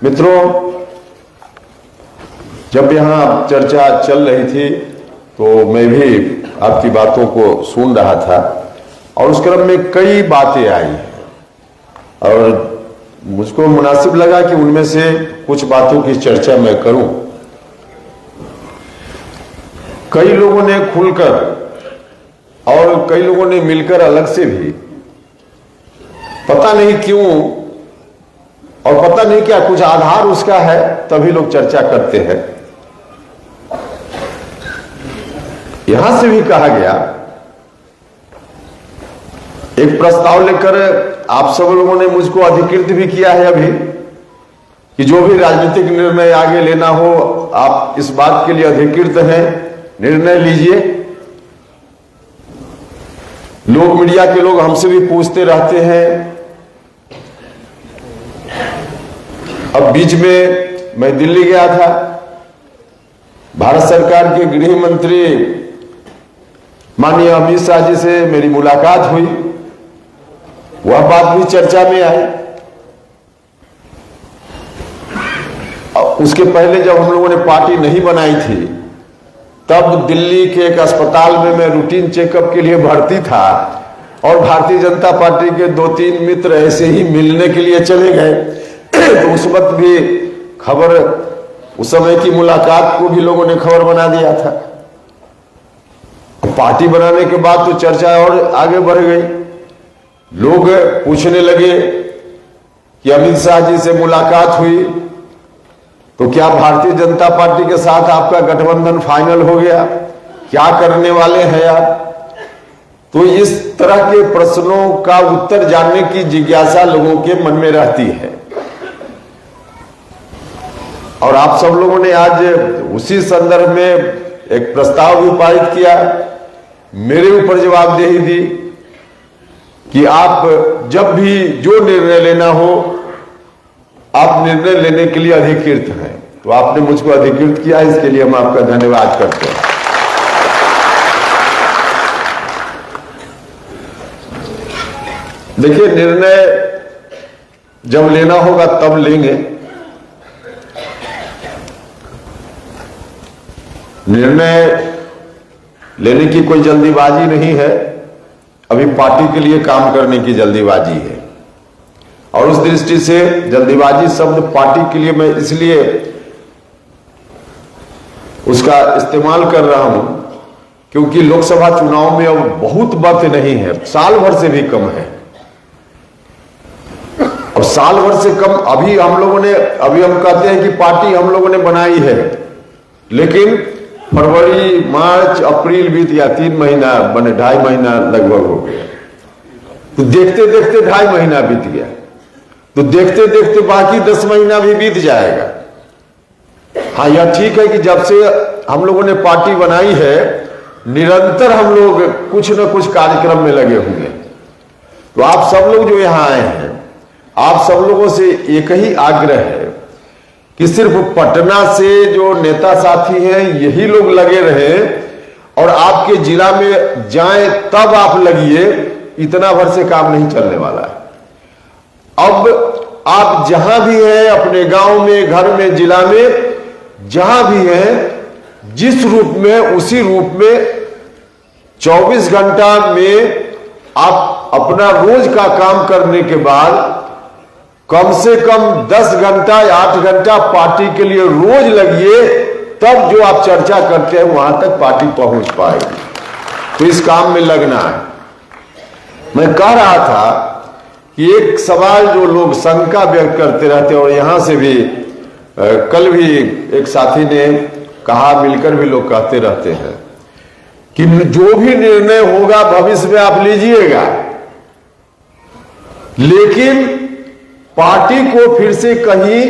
मित्रों, जब यहाँ चर्चा चल रही थी तो मैं भी आपकी बातों को सुन रहा था और उस क्रम में कई बातें आई और मुझको मुनासिब लगा कि उनमें से कुछ बातों की चर्चा मैं करूं। कई लोगों ने खुलकर और कई लोगों ने मिलकर अलग से भी, पता नहीं क्यों और पता नहीं क्या कुछ आधार उसका है, तभी लोग चर्चा करते हैं। यहां से भी कहा गया, एक प्रस्ताव लेकर आप सब लोगों ने मुझको अधिकृत भी किया है अभी कि जो भी राजनीतिक निर्णय आगे लेना हो, आप इस बात के लिए अधिकृत हैं, निर्णय लीजिए। लोग, मीडिया के लोग हमसे भी पूछते रहते हैं। अब बीच में मैं दिल्ली गया था, भारत सरकार के गृह मंत्री माननीय अमित शाह जी से मेरी मुलाकात हुई, वह बात भी चर्चा में आई। उसके पहले जब हम लोगों ने पार्टी नहीं बनाई थी, तब दिल्ली के एक अस्पताल में मैं रूटीन चेकअप के लिए भर्ती था और भारतीय जनता पार्टी के 2-3 मित्र ऐसे ही मिलने के लिए चले गए। तो उस वक्त भी खबर, उस समय की मुलाकात को भी लोगों ने खबर बना दिया था। पार्टी बनाने के बाद तो चर्चा और आगे बढ़ गई। लोग पूछने लगे कि अमित शाह जी से मुलाकात हुई तो क्या भारतीय जनता पार्टी के साथ आपका गठबंधन फाइनल हो गया, क्या करने वाले हैं आप? तो इस तरह के प्रश्नों का उत्तर जानने की जिज्ञासा लोगों के मन में रहती है और आप सब लोगों ने आज उसी संदर्भ में एक प्रस्ताव भी पारित किया, मेरे ऊपर जवाबदेही दी कि आप जब भी जो निर्णय लेना हो, आप निर्णय लेने के लिए अधिकृत हैं। तो आपने मुझको अधिकृत किया, इसके लिए हम आपका धन्यवाद करते हैं। देखिए, निर्णय जब लेना होगा तब लेंगे। निर्णय लेने की कोई जल्दीबाजी नहीं है, अभी पार्टी के लिए काम करने की जल्दीबाजी है और उस दृष्टि से जल्दीबाजी शब्द पार्टी के लिए मैं इसलिए उसका इस्तेमाल कर रहा हूं क्योंकि लोकसभा चुनाव में अब बहुत वक्त नहीं है, साल भर से भी कम है। और साल भर से कम अभी हम कहते हैं कि पार्टी हम लोगों ने बनाई है, लेकिन फरवरी, मार्च, अप्रैल बीत गया, 3 महीना बने, 2.5 महीना लगभग हो गया। तो देखते देखते 2.5 महीना बीत गया, तो देखते देखते बाकी 10 महीना भी बीत जाएगा। हाँ, यह ठीक है कि जब से हम लोगों ने पार्टी बनाई है, निरंतर हम लोग कुछ न कुछ कार्यक्रम में लगे हुए हैं। तो आप सब लोग जो यहां आए हैं, आप सब लोगों से एक ही आग्रह है कि सिर्फ पटना से जो नेता साथी हैं यही लोग लगे रहे और आपके जिला में जाएं तब आप लगिए, इतना भर से काम नहीं चलने वाला है। अब आप जहां भी हैं, अपने गांव में, घर में, जिला में, जहां भी हैं, जिस रूप में उसी रूप में 24 घंटा में आप अपना रोज का काम करने के बाद कम से कम 10 घंटा या 8 घंटा पार्टी के लिए रोज लगिए, तब जो आप चर्चा करते हैं वहां तक पार्टी पहुंच पाएगी। तो इस काम में लगना है। मैं कह रहा था कि एक सवाल जो लोग शंका व्यक्त करते रहते हैं और यहां से भी कल भी एक साथी ने कहा, मिलकर भी लोग कहते रहते हैं कि जो भी निर्णय होगा भविष्य में आप लीजिएगा, लेकिन पार्टी को फिर से कहीं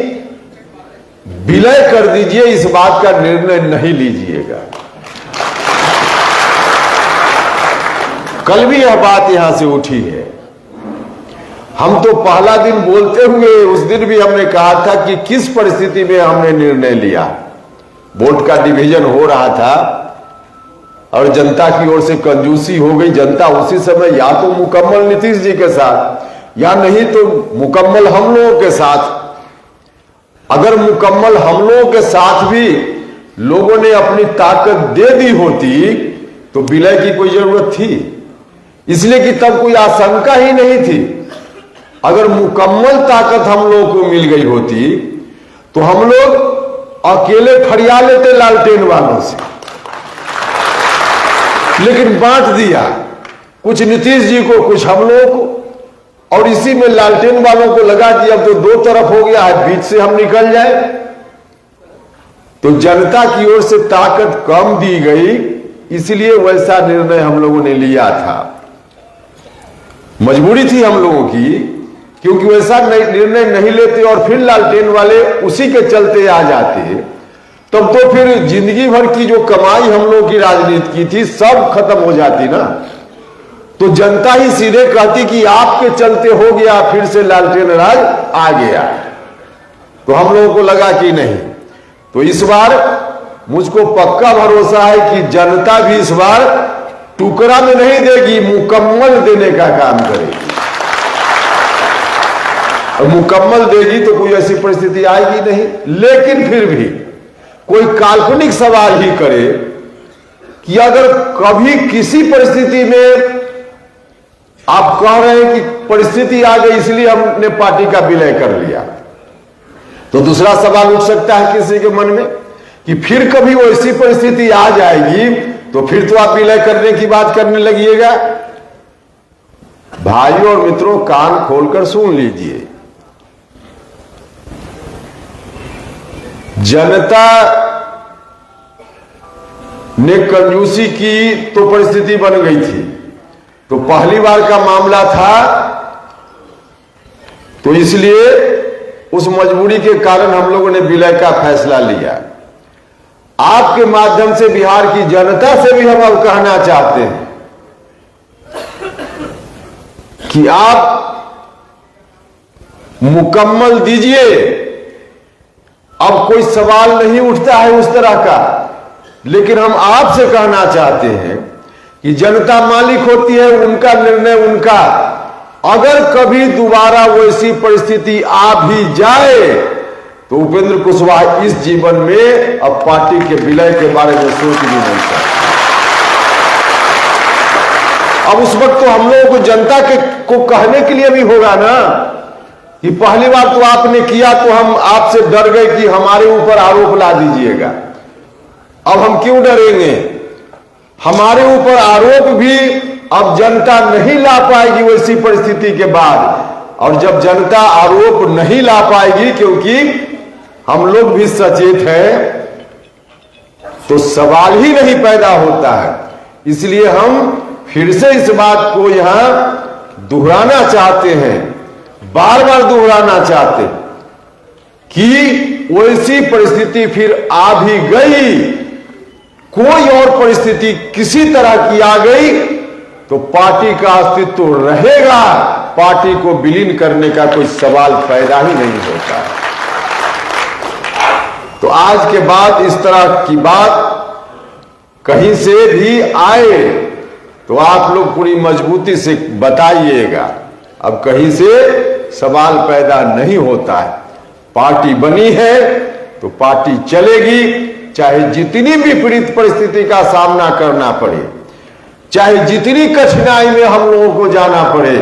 विलय कर दीजिए, इस बात का निर्णय नहीं लीजिएगा। कल भी यह बात यहां से उठी है। हम तो पहला दिन बोलते हुए उस दिन भी हमने कहा था कि किस परिस्थिति में हमने निर्णय लिया। वोट का डिवीजन हो रहा था और जनता की ओर से कंजूसी हो गई। जनता उसी समय या तो मुकम्मल नीतीश जी के साथ या नहीं तो मुकम्मल हम लोगों के साथ। अगर मुकम्मल हम लोगों के साथ भी लोगों ने अपनी ताकत दे दी होती तो विलय की कोई जरूरत थी? इसलिए कि तब कोई आशंका ही नहीं थी। अगर मुकम्मल ताकत हम लोगों को मिल गई होती तो हम लोग अकेले फरिया लेते लालटेन वालों से, लेकिन बांट दिया, कुछ नीतीश जी को, कुछ हम लोगों को, और इसी में लालटेन वालों को लगा कि अब तो दो तरफ हो गया है, बीच से हम निकल जाए। तो जनता की ओर से ताकत कम दी गई, इसलिए वैसा निर्णय हम लोगों ने लिया था। मजबूरी थी हम लोगों की, क्योंकि वैसा निर्णय नहीं लेते और फिर लालटेन वाले उसी के चलते आ जाते, तब तो फिर जिंदगी भर की जो कमाई हम लोग की राजनीति की थी सब खत्म हो जाती ना। तो जनता ही सीधे कहती कि आपके चलते हो गया, फिर से लालटेन राज आ गया। तो हम लोगों को लगा कि नहीं। तो इस बार मुझको पक्का भरोसा है कि जनता भी इस बार टुकड़ा में नहीं देगी, मुकम्मल देने का काम करेगी। और मुकम्मल देगी तो कोई ऐसी परिस्थिति आएगी नहीं। लेकिन फिर भी कोई काल्पनिक सवाल ही करे कि अगर कभी किसी परिस्थिति में आप कह रहे हैं कि परिस्थिति आ गई इसलिए हमने पार्टी का विलय कर लिया, तो दूसरा सवाल उठ सकता है किसी के मन में कि फिर कभी वैसी परिस्थिति आ जाएगी तो फिर तो आप विलय करने की बात करने लगिएगा। भाइयों और मित्रों, कान खोलकर सुन लीजिए। जनता ने कंजूसी की तो परिस्थिति बन गई थी, तो पहली बार का मामला था, तो इसलिए उस मजबूरी के कारण हम लोगों ने विलय का फैसला लिया। आपके माध्यम से बिहार की जनता से भी हम अब कहना चाहते हैं कि आप मुकम्मल दीजिए। अब कोई सवाल नहीं उठता है उस तरह का, लेकिन हम आपसे कहना चाहते हैं कि जनता मालिक होती है, उनका निर्णय उनका। अगर कभी दोबारा वैसी परिस्थिति आ भी जाए तो उपेंद्र कुशवाहा इस जीवन में अब पार्टी के विलय के बारे में सोच भी नहीं सकते। अब उस वक्त तो हम लोगों को जनता को कहने के लिए भी होगा ना कि पहली बार तो आपने किया तो हम आपसे डर गए कि हमारे ऊपर आरोप ला दीजिएगा। अब हम क्यों डरेंगे? हमारे ऊपर आरोप भी अब जनता नहीं ला पाएगी वैसी परिस्थिति के बाद। और जब जनता आरोप नहीं ला पाएगी, क्योंकि हम लोग भी सचेत हैं, तो सवाल ही नहीं पैदा होता है। इसलिए हम फिर से इस बात को यहां दोहराना चाहते हैं, बार बार दोहराना चाहते कि वैसी परिस्थिति फिर आ भी गई, कोई और परिस्थिति किसी तरह की आ गई तो पार्टी का अस्तित्व रहेगा, पार्टी को विलीन करने का कोई सवाल पैदा ही नहीं होता। तो आज के बाद इस तरह की बात कहीं से भी आए तो आप लोग पूरी मजबूती से बताइएगा। अब कहीं से सवाल पैदा नहीं होता है। पार्टी बनी है तो पार्टी चलेगी, चाहे जितनी विपरीत परिस्थिति का सामना करना पड़े, चाहे जितनी कठिनाई में हम लोगों को जाना पड़े,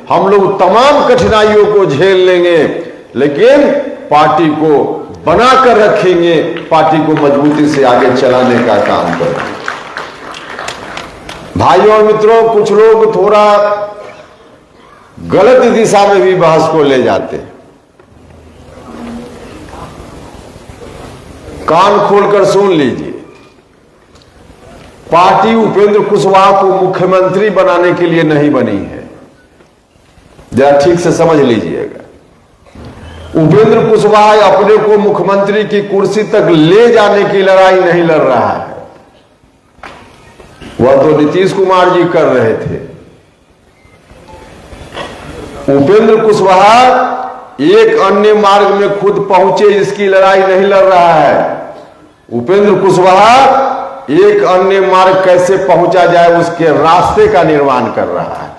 हम लोग तमाम कठिनाइयों को झेल लेंगे, लेकिन पार्टी को बनाकर रखेंगे, पार्टी को मजबूती से आगे चलाने का काम करेंगे। भाइयों और मित्रों, कुछ लोग थोड़ा गलत दिशा में भी बहस को ले जाते हैं। कान खोलकर सुन लीजिए। पार्टी उपेंद्र कुशवाहा को मुख्यमंत्री बनाने के लिए नहीं बनी है, जरा ठीक से समझ लीजिएगा। उपेंद्र कुशवाहा अपने को मुख्यमंत्री की कुर्सी तक ले जाने की लड़ाई नहीं लड़ रहा है, वह तो नीतीश कुमार जी कर रहे थे। उपेंद्र कुशवाहा एक अन्य मार्ग में खुद पहुंचे, इसकी लड़ाई नहीं लड़ रहा है। उपेंद्र कुशवाहा एक अन्य मार्ग कैसे पहुंचा जाए उसके रास्ते का निर्माण कर रहा है।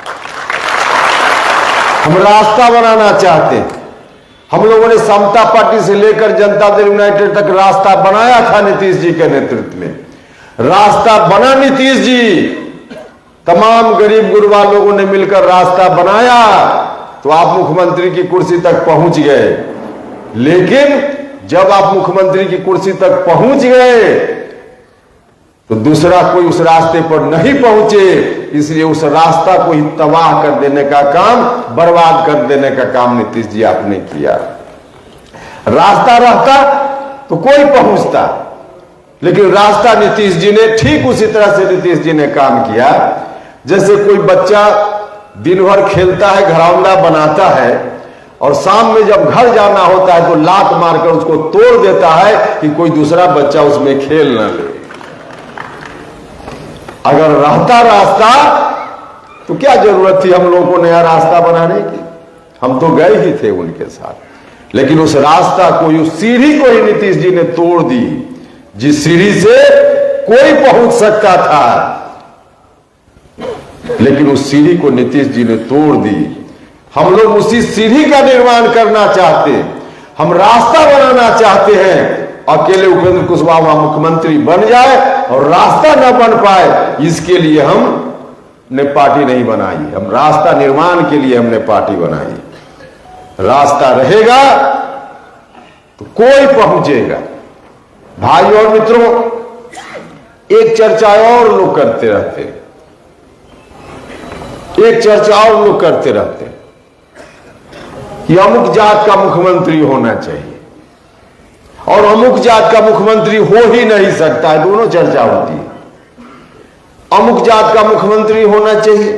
हम रास्ता बनाना चाहते हैं। हम लोगों ने समता पार्टी से लेकर जनता दल यूनाइटेड तक रास्ता बनाया था नीतीश जी के नेतृत्व में। रास्ता बना नीतीश जी, तमाम गरीब गुरबा लोगों ने मिलकर रास्ता बनाया तो आप मुख्यमंत्री की कुर्सी तक पहुंच गए। लेकिन जब आप मुख्यमंत्री की कुर्सी तक पहुंच गए तो दूसरा कोई उस रास्ते पर नहीं पहुंचे, इसलिए उस रास्ता को ही तबाह कर देने का काम, बर्बाद कर देने का काम नीतीश जी आपने किया। रास्ता रहता तो कोई पहुंचता, लेकिन रास्ता नीतीश जी ने, ठीक उसी तरह से नीतीश जी ने काम किया। जैसे कोई बच्चा दिन भर खेलता है, घरौंदा बनाता है और शाम में जब घर जाना होता है तो लात मारकर उसको तोड़ देता है कि कोई दूसरा बच्चा उसमें खेल न ले। अगर रहता रास्ता तो क्या जरूरत थी हम लोगों को नया रास्ता बनाने की? हम तो गए ही थे उनके साथ। लेकिन उस रास्ता को, उस सीढ़ी को ही नीतीश जी ने तोड़ दी, जिस सीढ़ी से कोई पहुंच सकता था, लेकिन उस सीढ़ी को नीतीश जी ने तोड़ दी। हम लोग उसी सीढ़ी का निर्माण करना चाहते हैं, हम रास्ता बनाना चाहते हैं। अकेले उपेंद्र कुशवाहा मुख्यमंत्री बन जाए और रास्ता न बन पाए, इसके लिए हमने पार्टी नहीं बनाई। हम रास्ता निर्माण के लिए हमने पार्टी बनाई। रास्ता रहेगा तो कोई पहुंचेगा। भाई और मित्रों, एक चर्चा और लोग करते रहते हैं, एक चर्चा और लोग करते रहते हैं कि अमुक जात का मुख्यमंत्री होना चाहिए और अमुक जात का मुख्यमंत्री हो ही नहीं सकता है। दोनों चर्चा होती है। अमुक जात का मुख्यमंत्री होना चाहिए,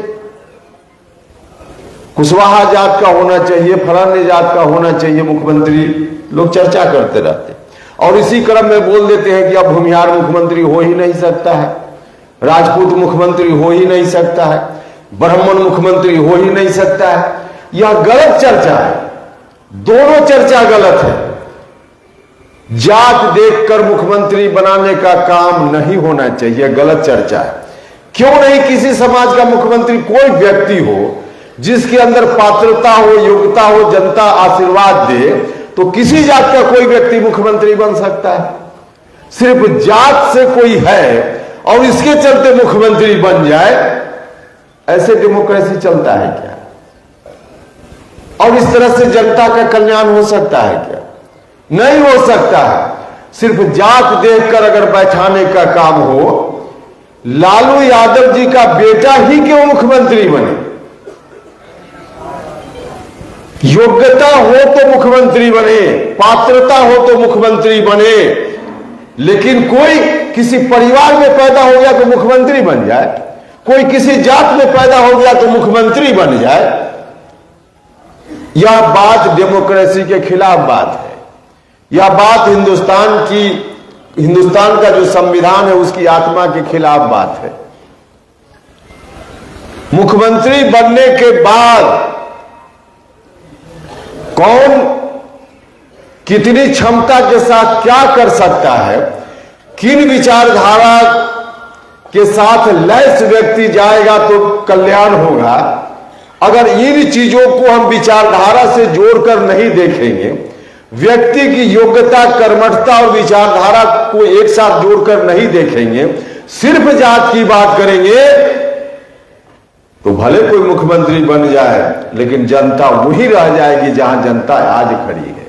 कुशवाहा जात का होना चाहिए, फलाने जात का होना चाहिए मुख्यमंत्री, लोग चर्चा करते रहते हैं। और इसी क्रम में बोल देते हैं कि अब भूमिहार मुख्यमंत्री हो ही नहीं सकता है, राजपूत मुख्यमंत्री हो ही नहीं सकता है, ब्राह्मण मुख्यमंत्री हो ही नहीं सकता है। यह गलत चर्चा है। दोनों चर्चा गलत है। जात देखकर मुख्यमंत्री बनाने का काम नहीं होना चाहिए, गलत चर्चा है। क्यों नहीं किसी समाज का मुख्यमंत्री कोई व्यक्ति हो जिसके अंदर पात्रता हो, योग्यता हो, जनता आशीर्वाद दे, तो किसी जात का कोई व्यक्ति मुख्यमंत्री बन सकता है। सिर्फ जात से कोई है और इसके चलते मुख्यमंत्री बन जाए, ऐसे डेमोक्रेसी चलता है क्या? और इस तरह से जनता का कल्याण हो सकता है क्या? नहीं हो सकता है। सिर्फ जात देखकर अगर बैठाने का काम हो, लालू यादव जी का बेटा ही क्यों मुख्यमंत्री बने? योग्यता हो तो मुख्यमंत्री बने, पात्रता हो तो मुख्यमंत्री बने, लेकिन कोई किसी परिवार में पैदा हो गया तो मुख्यमंत्री बन जाए, कोई किसी जात में पैदा हो गया तो मुख्यमंत्री बन जाए, यह बात डेमोक्रेसी के खिलाफ बात है। यह बात हिंदुस्तान का जो संविधान है उसकी आत्मा के खिलाफ बात है। मुख्यमंत्री बनने के बाद कौन कितनी क्षमता के साथ क्या कर सकता है, किन विचारधारा के साथ लैस व्यक्ति जाएगा तो कल्याण होगा, अगर इन चीजों को हम विचारधारा से जोड़कर नहीं देखेंगे, व्यक्ति की योग्यता, कर्मठता और विचारधारा को एक साथ जोड़कर नहीं देखेंगे, सिर्फ जात की बात करेंगे, तो भले कोई मुख्यमंत्री बन जाए लेकिन जनता वही रह जाएगी जहां जनता आज खड़ी है।